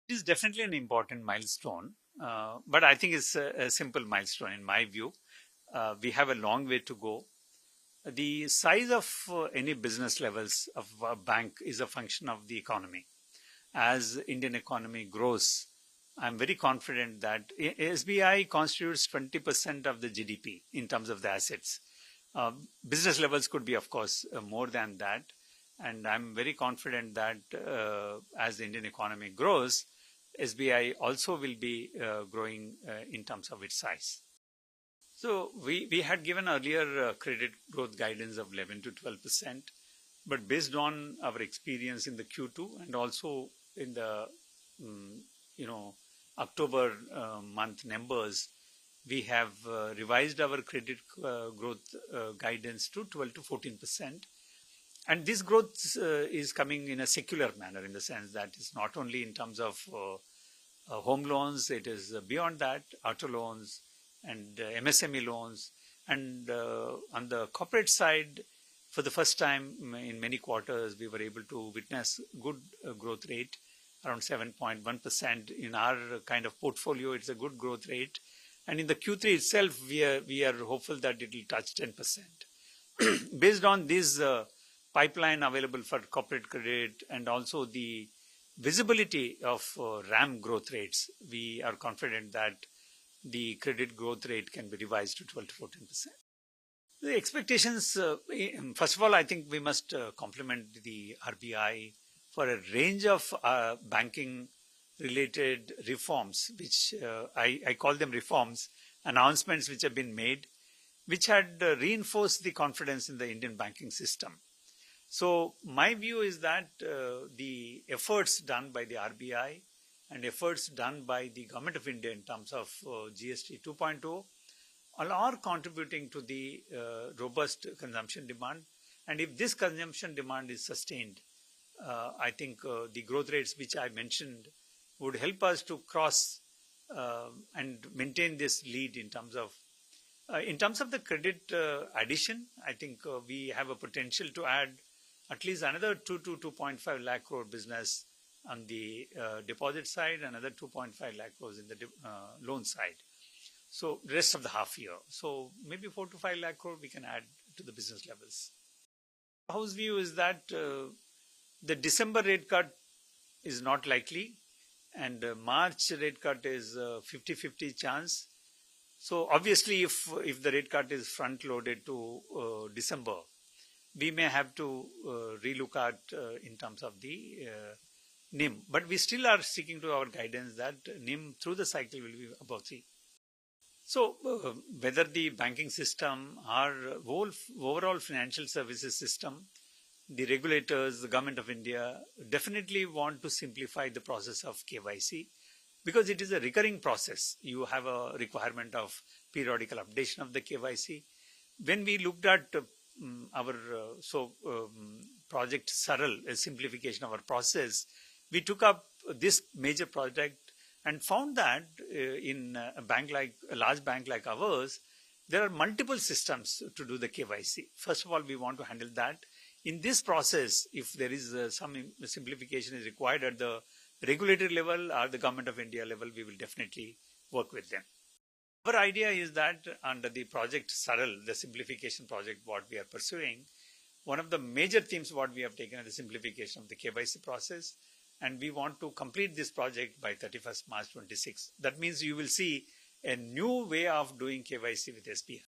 It is definitely an important milestone, but I think it's a simple milestone in my view. We have a long way to go. The size of any business levels of a bank is a function of the economy. As Indian economy grows, I'm very confident that SBI constitutes 20% of the GDP in terms of the assets. Uh, Business levels could be, of course, more than that. And I'm very confident that as the Indian economy grows, SBI also will be growing in terms of its size. So we had given earlier credit growth guidance of 11 to 12%, but based on our experience in the Q2 and also in the um, you know October month numbers, we have revised our credit growth guidance to 12 to 14%. And this growth is coming in a secular manner, in the sense that it's not only in terms of home loans, it is beyond that, auto loans and MSME loans. And on the corporate side, for the first time in many quarters, we were able to witness good growth rate, around 7.1%. In our kind of portfolio, it's a good growth rate. And in the Q3 itself, we are hopeful that it will touch 10%. Based on this pipeline available for corporate credit and also the visibility of RAM growth rates, we are confident that the credit growth rate can be revised to 12 to 14%. The expectations, first of all, I think we must compliment the RBI for a range of banking related reforms, which I call them reforms, announcements which have been made, which had reinforced the confidence in the Indian banking system. So my view is that the efforts done by the RBI and efforts done by the Government of India in terms of GST 2.0 all are contributing to the robust consumption demand. And if this consumption demand is sustained, I think the growth rates which I mentioned would help us to cross and maintain this lead in terms of the credit addition. I think we have a potential to add at least another 2 to 2.5 lakh crore business on the deposit side, another 2.5 lakh crores in the loan side. So rest of the half year. So maybe 4 to 5 lakh crore we can add to the business levels. House view is that the December rate cut is not likely, and March rate cut is 50-50 chance. So obviously, if the rate cut is front loaded to December, we may have to relook at in terms of the NIM. But we still are sticking to our guidance that NIM through the cycle will be above 3. So whether the banking system or overall financial services system, the regulators, the Government of India definitely want to simplify the process of KYC, because it is a recurring process. You have a requirement of periodical updation of the KYC. When we looked at our project Saral, a simplification of our process, we took up this major project and found that in a large bank like ours, there are multiple systems to do the KYC. First of all, we want to handle that. In this process, if there is some simplification is required at the regulatory level or the Government of India level, we will definitely work with them. Our idea is that under the project Saral, the simplification project what we are pursuing, one of the major themes what we have taken is the simplification of the KYC process, and we want to complete this project by 31st March 26. That means you will see a new way of doing KYC with SBI.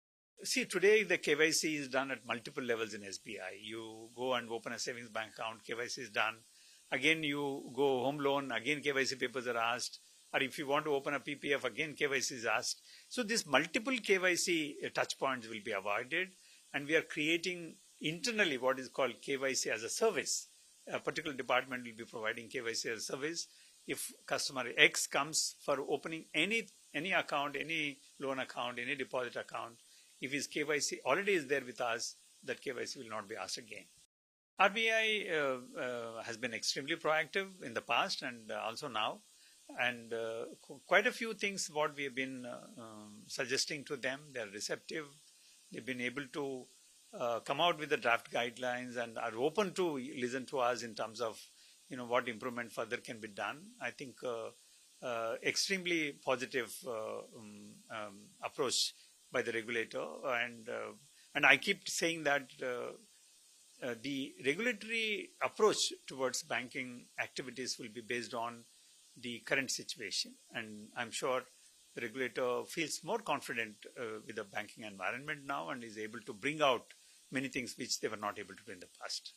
See, today the KYC is done at multiple levels in SBI. You go and open a savings bank account, KYC is done. Again, you go home loan, again KYC papers are asked. Or if you want to open a PPF, again KYC is asked. So these multiple KYC touch points will be avoided, and we are creating internally what is called KYC as a service. A particular department will be providing KYC as a service. If customer X comes for opening any account, any loan account, any deposit account, if his KYC already is there with us, that KYC will not be asked again. RBI has been extremely proactive in the past and also now. And quite a few things what we have been suggesting to them, they are receptive. They've been able to come out with the draft guidelines and are open to listen to us in terms of what improvement further can be done. I think extremely positive approach by the regulator, and I keep saying that the regulatory approach towards banking activities will be based on the current situation, and I'm sure the regulator feels more confident with the banking environment now and is able to bring out many things which they were not able to do in the past.